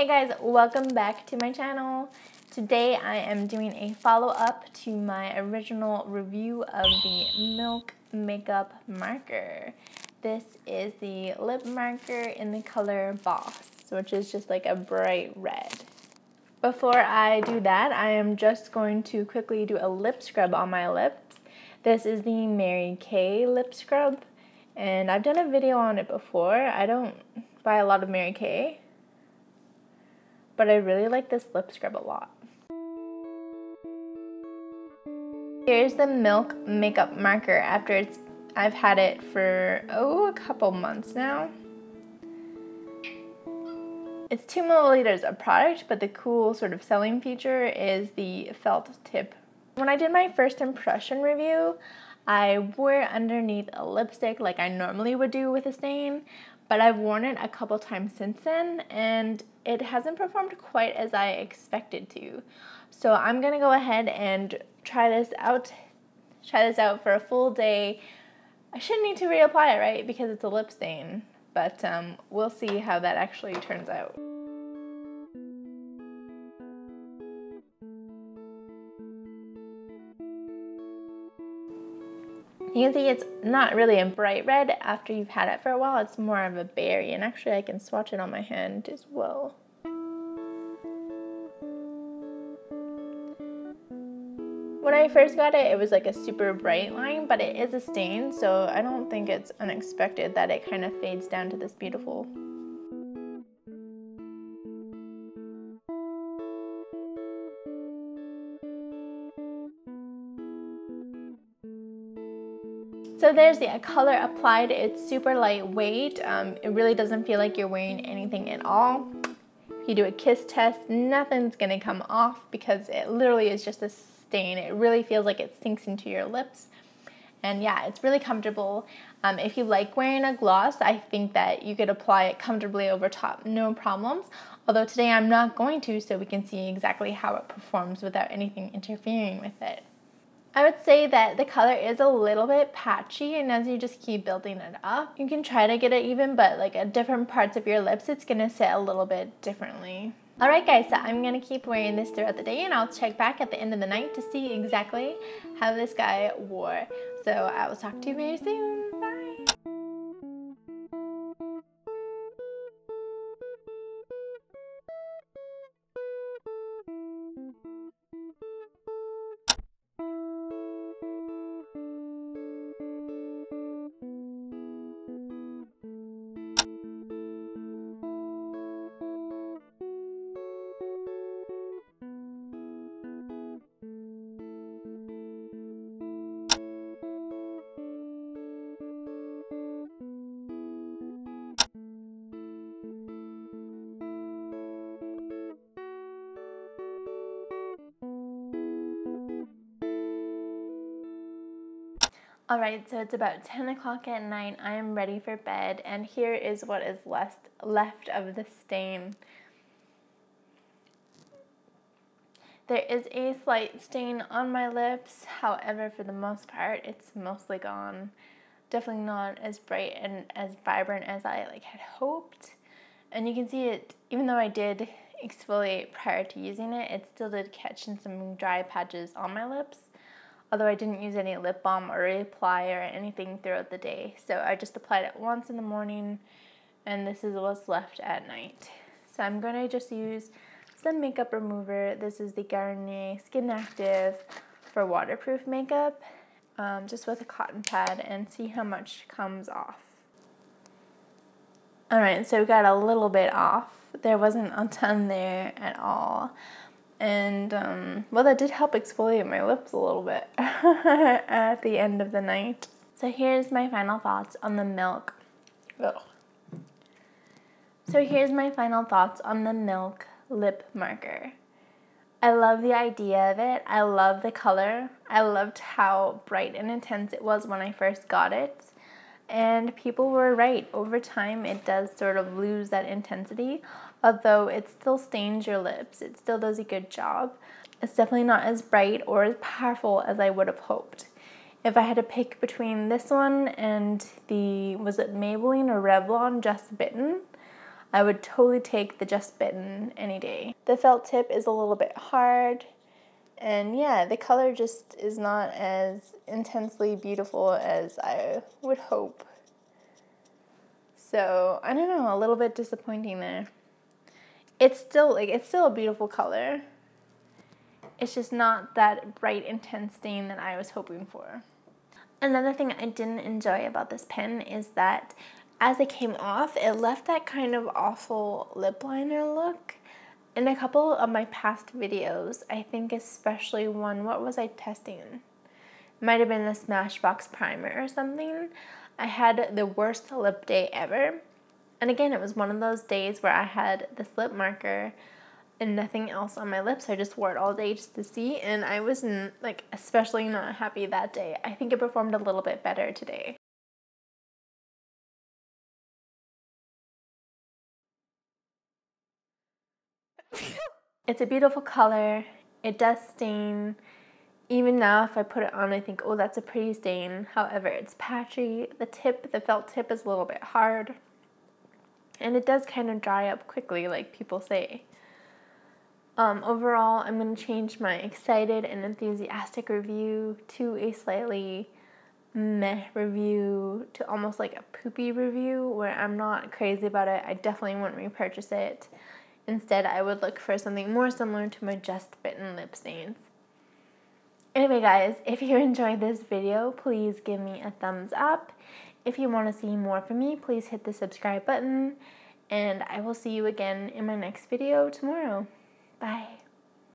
Hey guys, welcome back to my channel. Today I am doing a follow-up to my original review of the Milk Makeup Marker. This is the lip marker in the color Boss, which is just like a bright red. Before I do that, I am just going to quickly do a lip scrub on my lips. This is the Mary Kay lip scrub, and I've done a video on it before. I don't buy a lot of Mary Kay, but I really like this lip scrub a lot. Here's the Milk Makeup Marker after I've had it for a couple months now. It's 2 milliliters of product, but the cool sort of selling feature is the felt tip. When I did my first impression review, I wore it underneath a lipstick like I normally would do with a stain, but I've worn it a couple times since then and it hasn't performed quite as I expected to. So I'm gonna go ahead and try this out for a full day. I shouldn't need to reapply it, right? Because it's a lip stain, but we'll see how that actually turns out. You can see it's not really a bright red after you've had it for a while. It's more of a berry, and actually I can swatch it on my hand as well. When I first got it, it was like a super bright line, but it is a stain, so I don't think it's unexpected that it kind of fades down to this beautiful. So there's the color applied. It's super lightweight. It really doesn't feel like you're wearing anything at all. If you do a kiss test, nothing's gonna come off because it literally is just a stain. It really feels like it sinks into your lips. And yeah, it's really comfortable. If you like wearing a gloss, I think that you could apply it comfortably over top, no problems. Although today I'm not going to, so we can see exactly how it performs without anything interfering with it. I would say that the color is a little bit patchy, and as you just keep building it up, you can try to get it even, but like at different parts of your lips, it's gonna sit a little bit differently. Alright guys, so I'm gonna keep wearing this throughout the day, and I'll check back at the end of the night to see exactly how this guy wore. So I will talk to you very soon. Bye! Alright, so it's about 10 o'clock at night. I am ready for bed, and here is what is left of the stain. There is a slight stain on my lips, however, for the most part, it's mostly gone. Definitely not as bright and as vibrant as I had hoped. And you can see it, even though I did exfoliate prior to using it, it still did catch in some dry patches on my lips. Although I didn't use any lip balm or reapply or anything throughout the day. So I just applied it once in the morning, and this is what's left at night. So I'm going to just use some makeup remover. This is the Garnier Skin Active for waterproof makeup, just with a cotton pad, and see how much comes off. Alright, so we got a little bit off. There wasn't a ton there at all. And, well, that did help exfoliate my lips a little bit at the end of the night. So here's my final thoughts on the Milk. So here's my final thoughts on the Milk Lip Marker. I love the idea of it. I love the color. I loved how bright and intense it was when I first got it. And people were right. Over time, it does sort of lose that intensity. Although it still stains your lips, it still does a good job. It's definitely not as bright or as powerful as I would have hoped. If I had to pick between this one and the, was it Maybelline or Revlon Just Bitten, I would totally take the Just Bitten any day. The felt tip is a little bit hard, and yeah, the color just is not as intensely beautiful as I would hope. So, I don't know, a little bit disappointing there. It's still a beautiful color. It's just not that bright, intense stain that I was hoping for. Another thing I didn't enjoy about this pen is that as it came off, it left that kind of awful lip liner look. In a couple of my past videos, I think especially one, what was I testing? Might have been the Smashbox primer or something. I had the worst lip day ever. And again, it was one of those days where I had this lip marker and nothing else on my lips. I just wore it all day just to see, and I was like especially not happy that day. I think it performed a little bit better today. It's a beautiful color. It does stain. Even now, if I put it on, I think, oh, that's a pretty stain. However, it's patchy. The felt tip is a little bit hard. And it does kind of dry up quickly, like people say. Overall, I'm going to change my excited and enthusiastic review to a slightly meh review, to almost like a poopy review, where I'm not crazy about it. I definitely wouldn't repurchase it. Instead, I would look for something more similar to my Just Bitten lip stains. Anyway guys, if you enjoyed this video, please give me a thumbs up. If you want to see more from me, please hit the subscribe button, and I will see you again in my next video tomorrow. Bye.